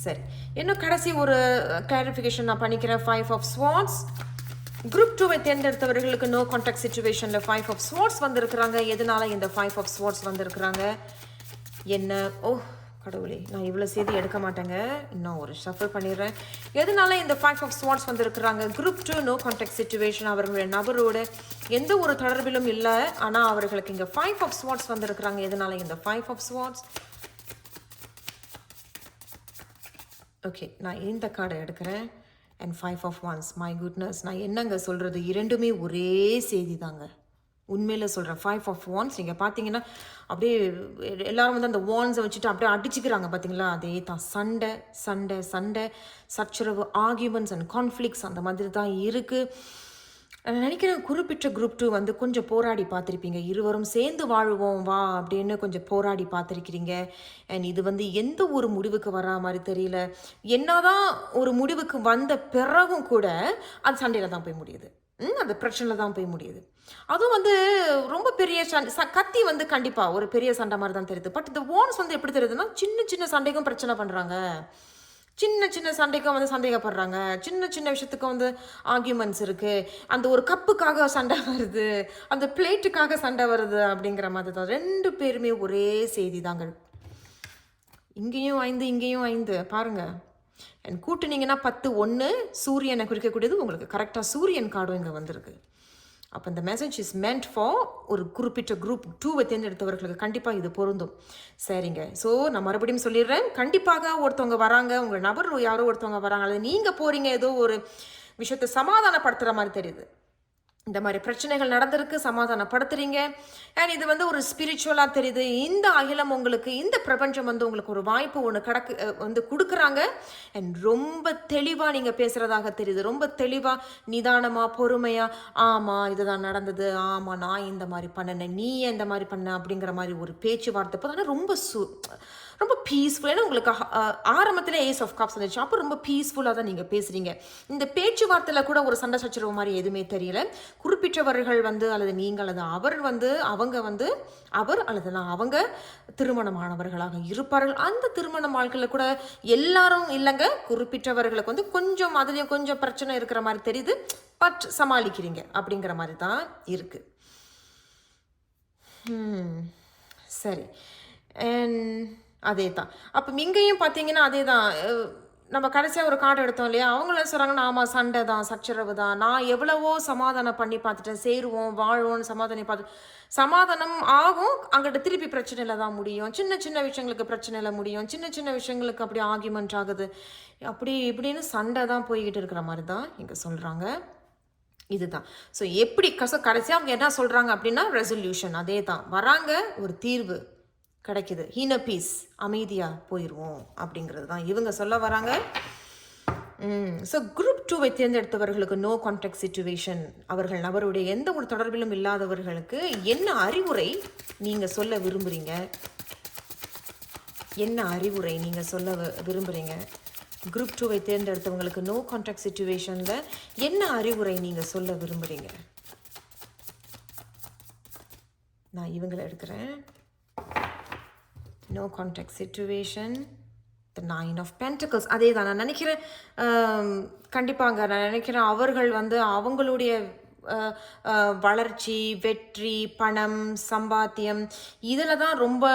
சரி, இன்னும் கடைசி ஒரு கிளாரிஃபிகேஷன் நான் பண்ணிக்கிறேன். 5 ஆஃப் ஸ்வார்ட்ஸ். குரூப் 2வை தேர்ந்தெடுத்தவர்களுக்கு நோ கான்டாக்ட் சிச்சுவேஷனில் 5 ஆஃப் ஸ்வார்ட்ஸ் வந்திருக்கிறாங்க. எதனால இந்த 5 ஆஃப் ஸ்வார்ட்ஸ் வந்திருக்கிறாங்க என்ன? ஓ கடவுளே, நான் இவ்வளோ செய்தி எடுக்க மாட்டேங்க, இன்னும் ஒரு ஷஃபிள் பண்ணிடுறேன். எதனால இந்த 5 ஆஃப் ஸ்வார்ட்ஸ் வந்திருக்கிறாங்க? குரூப் 2 நோ கான்டாக்ட் சிச்சுவேஷன், அவர்களுடைய நபரோட எந்த ஒரு தொடர்பிலும் இல்லை, ஆனால் அவர்களுக்கு இங்கே 5 ஆஃப் ஸ்வார்ட்ஸ் வந்திருக்கிறாங்க. எதனால இந்த 5 ஆஃப் ஸ்வார்ட்ஸ்? ஓகே, நான் இந்த கார்டை எடுக்கிறேன். And 5 of wands. My goodness, நான் என்னங்க சொல்கிறது, இரண்டுமே ஒரே செய்தி தாங்க. உண்மையில் சொல்கிறேன். 5 ஆஃப் வான்ஸ் நீங்கள் பார்த்தீங்கன்னா அப்படியே எல்லாரும் வந்து அந்த வான்ஸை வச்சுட்டு அப்படியே அடிச்சுக்கிறாங்க பார்த்தீங்களா? அதே தான். சண்டை சண்டை சண்டை, சச்சரவு, ஆர்கியூமெண்ட்ஸ் அண்ட் கான்ஃப்ளிக்ஸ் அந்த மாதிரி தான் இருக்குது. நான் நினைக்கிறேன் குறிப்பிட்ட குரூப் 2 வந்து கொஞ்சம் போராடி பார்த்துருப்பீங்க. இருவரும் சேர்ந்து வாழுவோம் வா அப்படின்னு கொஞ்சம் போராடி பார்த்துருக்கிறீங்க. அண்ட் இது வந்து எந்த ஒரு முடிவுக்கு வரா மாதிரி தெரியல. என்னதான் ஒரு முடிவுக்கு வந்த பிறகும் கூட அது சண்டையில் தான் போய் முடியுது. அந்த பிரச்சனையில் தான் போய் முடியுது. அதுவும் வந்து ரொம்ப பெரிய கத்தி வந்து கண்டிப்பாக ஒரு பெரிய சண்டை மாதிரி தான் தெரியுது. பட் இந்த வான்ஸ் வந்து எப்படி தெரியுதுன்னா, சின்ன சின்ன சண்டைக்கும் பிரச்சனை பண்ணுறாங்க, சின்ன சின்ன சண்டைக்கும் வந்து சந்தேகப்படுறாங்க, சின்ன சின்ன விஷயத்துக்கும் வந்து ஆர்கியூமெண்ட்ஸ் இருக்குது, அந்த ஒரு கப்புக்காக சண்டை வருது, அந்த பிளேட்டுக்காக சண்டை வருது அப்படிங்கிற மாதிரி தான். 2 பேருமே ஒரே செய்தி தாங்க. இங்கேயும் 5 இங்கேயும் 5 பாருங்கள். அண்ட் கூட்டுனீங்கன்னா 10 1 சூரியனை குறிக்கக்கூடியது உங்களுக்கு கரெக்டாக சூரியன் கார்டும் இங்கே வந்திருக்கு. அப்போ இந்த மெசேஜ் இஸ் மென்ட் ஃபார் ஒரு குறிப்பிட்ட குரூப் 2வை தேர்ந்தெடுத்தவர்களுக்கு கண்டிப்பாக இது பொருந்தும். சரிங்க. ஸோ நான் மறுபடியும் சொல்லிடுறேன், கண்டிப்பாக ஒருத்தவங்க வராங்க, உங்கள் நபர் யாரோ ஒருத்தவங்க வராங்க, அல்லது நீங்கள் போகிறீங்க ஏதோ ஒரு விஷயத்தை சமாதானப்படுத்துகிற மாதிரி தெரியுது. இந்த மாதிரி பிரச்சனைகள் நடந்திருக்கு, சமாதானப்படுத்துறீங்க. அண்ட் இது வந்து ஒரு ஸ்பிரிச்சுவலாக தெரியுது. இந்த அகிலம் உங்களுக்கு, இந்த பிரபஞ்சம் வந்து உங்களுக்கு ஒரு வாய்ப்பு ஒன்று வந்து கொடுக்குறாங்க. அண்ட் ரொம்ப தெளிவாக நீங்கள் பேசுகிறதாக தெரியுது. ரொம்ப தெளிவாக, நிதானமாக, பொறுமையாக, ஆமாம் இதுதான் நடந்தது, ஆமாம் நான் இந்த மாதிரி பண்ணினேன், நீ இந்த மாதிரி பண்ண அப்படிங்கிற மாதிரி ஒரு பேச்சுவார்த்தை போது ரொம்ப பீஸ்ஃபுல். ஏன்னா உங்களுக்கு ஆரம்பத்தில் ஏஸ் ஆஃப் கப்ஸ் வந்துச்சு, அப்போ ரொம்ப பீஸ்ஃபுல்லாக தான் நீங்கள் பேசுகிறீங்க. இந்த பேச்சுவார்த்தையில் கூட ஒரு சண்டை சச்சரவு மாதிரி எதுவுமே தெரியல. குறிப்பிட்டவர்கள் வந்து அல்லது நீங்கள் அல்லது அவர் வந்து அவர் அல்லது அவங்க திருமணமானவர்களாக இருப்பார்கள். அந்த திருமண வாழ்க்கையில் கூட எல்லாரும் இல்லைங்க, குறிப்பிட்டவர்களுக்கு வந்து கொஞ்சம் அதுலேயும் கொஞ்சம் பிரச்சனை இருக்கிற மாதிரி தெரியுது. பட் சமாளிக்கிறீங்க அப்படிங்கிற மாதிரி தான் இருக்குது. சரி. அண்ட் அதே தான். அப்போ இங்கேயும் பார்த்தீங்கன்னா அதே தான். நம்ம கடைசியாக ஒரு கார்டு எடுத்தோம் இல்லையா, அவங்களும் சொல்கிறாங்கன்னா ஆமாம் சண்டை தான், சச்சரவு தான், நான் எவ்வளவோ சமாதானம் பண்ணி பார்த்துட்டேன், சேருவோம் வாழ்வோன்னு சமாதானம் ஆகும், அங்கிட்ட திருப்பி பிரச்சனையில் தான் முடியும். சின்ன சின்ன விஷயங்களுக்கு பிரச்சனையில் முடியும், சின்ன சின்ன விஷயங்களுக்கு அப்படி ஆர்கியூமெண்ட் ஆகுது, அப்படி இப்படின்னு சண்டை தான் போய்கிட்டு இருக்கிற மாதிரி தான் இங்கே சொல்கிறாங்க. இதுதான். ஸோ எப்படி கடைசியாக அவங்க என்ன சொல்கிறாங்க அப்படின்னா ரெசல்யூஷன். அதே தான், வராங்க, ஒரு தீர்வு கிடைக்குது, ஹீன பீஸ், அமைதியாக போயிடுவோம் அப்படிங்கிறது தான் இவங்க சொல்ல வராங்க. ஸோ குரூப் 2வை தேர்ந்தெடுத்தவர்களுக்கு நோ கான்டாக்ட் சிச்சுவேஷன், அவர்கள் நபருடைய எந்த ஒரு தொடர்பிலும் இல்லாதவர்களுக்கு என்ன அறிவுரை நீங்கள் சொல்ல விரும்புகிறீங்க? என்ன அறிவுரை நீங்கள் சொல்ல விரும்புகிறீங்க? குரூப் 2வை தேர்ந்தெடுத்தவங்களுக்கு நோ கான்டாக்ட் சிச்சுவேஷனில் என்ன அறிவுரை நீங்கள் சொல்ல விரும்புகிறீங்க? நான் இவங்களை எடுக்கிறேன். No contact situation, the 9 of pentacles. அதே தான் நான் நினைக்கிறேன். கண்டிப்பாங்க நான் நினைக்கிறேன் அவர்கள் வந்து அவங்களுடைய வளர்ச்சி, வெற்றி, பணம், சம்பாத்தியம் இதில் தான் ரொம்ப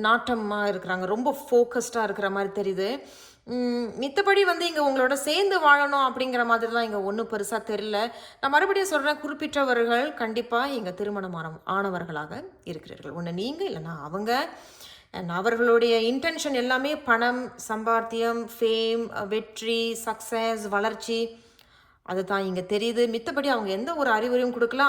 நாட்டமாக இருக்கிறாங்க, ரொம்ப ஃபோக்கஸ்டாக இருக்கிற மாதிரி தெரியுது. மித்தபடி வந்து இங்கே உங்களோட சேர்ந்து வாழணும் அப்படிங்கிற மாதிரி தான் இங்கே ஒன்றும் பெருசாக தெரியல. நான் மறுபடியும் சொல்கிறேன், குறிப்பிட்டவர்கள் கண்டிப்பாக இங்கே திருமணம் ஆனவர்களாக இருக்கிறீர்கள். ஒன்று நீங்கள் இல்லைன்னா அவங்க. அண்ட் அவர்களுடைய இன்டென்ஷன் எல்லாமே பணம், சம்பாத்தியம், ஃபேம், வெற்றி, சக்ஸஸ், வளர்ச்சி, அது தான் இங்கே தெரியுது. மித்தபடி அவங்க எந்த ஒரு அறிவுரையும் கொடுக்கல.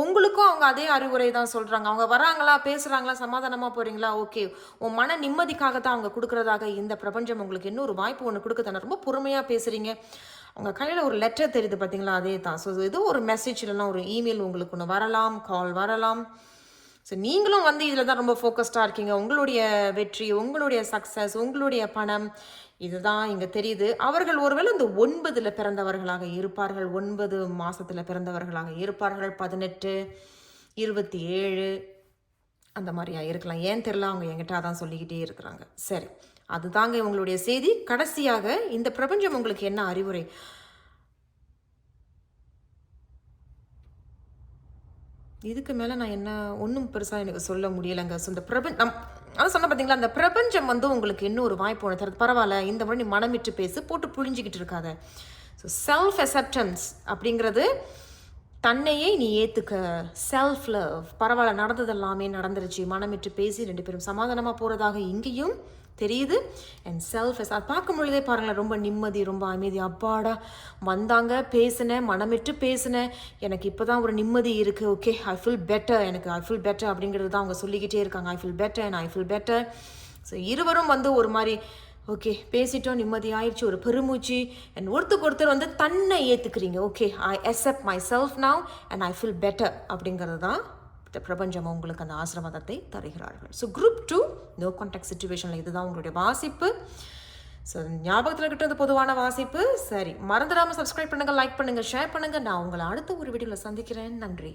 உங்களுக்கும் அவங்க அதே அறிவுரை தான் சொல்கிறாங்க. அவங்க வராங்களா, பேசுகிறாங்களா, சமாதானமாக போகிறீங்களா, ஓகே, உன் மன நிம்மதிக்காக தான் அவங்க கொடுக்குறதாக இந்த பிரபஞ்சம் உங்களுக்கு இன்னொரு வாய்ப்பு ஒன்று கொடுக்க தானே ரொம்ப பொறுமையாக பேசுகிறீங்க. அவங்க கையில் ஒரு லெட்டர் தெரியுது பார்த்தீங்களா, அதே தான். ஸோ ஏதோ ஒரு மெசேஜ் இல்லைன்னா ஒரு இமெயில் உங்களுக்கு ஒன்று வரலாம், கால் வரலாம். ஸோ நீங்களும் வந்து இதில் தான் ரொம்ப ஃபோக்கஸ்டாக இருக்கீங்க. உங்களுடைய வெற்றி, உங்களுடைய சக்ஸஸ், உங்களுடைய பணம், இதுதான் இங்கே தெரியுது. அவர்கள் ஒருவேளை இந்த 9 பிறந்தவர்களாக இருப்பார்கள், 9 மாதத்தில் பிறந்தவர்களாக இருப்பார்கள், 18, 27, அந்த மாதிரியா இருக்கலாம். ஏன் தெரியல, அவங்க என்கிட்ட அதான் சொல்லிக்கிட்டே இருக்கிறாங்க. சரி, அதுதாங்க இவங்களுடைய செய்தி. கடைசியாக இந்த பிரபஞ்சம் உங்களுக்கு என்ன அறிவுரை? இதுக்கு மேலே நான் என்ன ஒன்றும் பெருசாக எனக்கு சொல்ல முடியலைங்க. ஸோ இந்த அதான் சொன்ன பார்த்தீங்களா, அந்த பிரபஞ்சம் வந்து உங்களுக்கு இன்னும் ஒரு வாய்ப்பு ஒன்று தருது. பரவாயில்ல, இந்த முறை நீ மனமிட்டு பேசு, போட்டு புழிஞ்சிக்கிட்டு இருக்காத. ஸோ செல்ஃப் அக்செப்டன்ஸ் அப்படிங்கிறது தன்னையே நீ ஏற்றுக்க, செல்ஃப் லவ். பரவாயில்ல, நடந்தது எல்லாமே நடந்துருச்சு, மனமிட்டு பேசி 2 பேரும் சமாதானமாக போகிறதாக இங்கேயும் தெரியுது. அண்ட் செல்ஃப் அது பார்க்கும் பொழுதே பாருங்களேன், ரொம்ப நிம்மதி, ரொம்ப அமைதி. அப்பாடா வந்தாங்க, பேசினேன், மனமிட்டு பேசினேன், எனக்கு இப்போ தான் ஒரு நிம்மதி இருக்குது. ஓகே, ஐ ஃபீல் பெட்டர், எனக்கு ஐ ஃபீல் பெட்டர் அப்படிங்கிறது தான் அவங்க சொல்லிக்கிட்டே இருக்காங்க. ஐ feel better and I feel better. So இருவரும் வந்து ஒரு மாதிரி ஓகே பேசிட்டோம், நிம்மதி ஆயிடுச்சு, ஒரு பெருமூச்சு. அண்ட் ஒருத்தருக்கு வந்து தன்னை ஏற்றுக்கிறீங்க. Okay, I accept myself now and I feel better அப்படிங்கிறது தான் இந்த பிரபஞ்சம் உங்களுக்கு அந்த ஆசிரமதத்தை தருகிறார்கள். ஸோ குரூப் 2 நோ கான்டாக்ட் சிச்சுவேஷனில் இதுதான் உங்களுடைய வாசிப்பு. ஸோ ஞாபகத்தில் இருக்கட்டும், பொதுவான வாசிப்பு. சரி, மறந்துடாமல் சப்ஸ்கிரைப் பண்ணுங்கள், லைக் பண்ணுங்கள், ஷேர் பண்ணுங்கள். நான் உங்களை அடுத்த ஒரு வீடியோவில் சந்திக்கிறேன். நன்றி.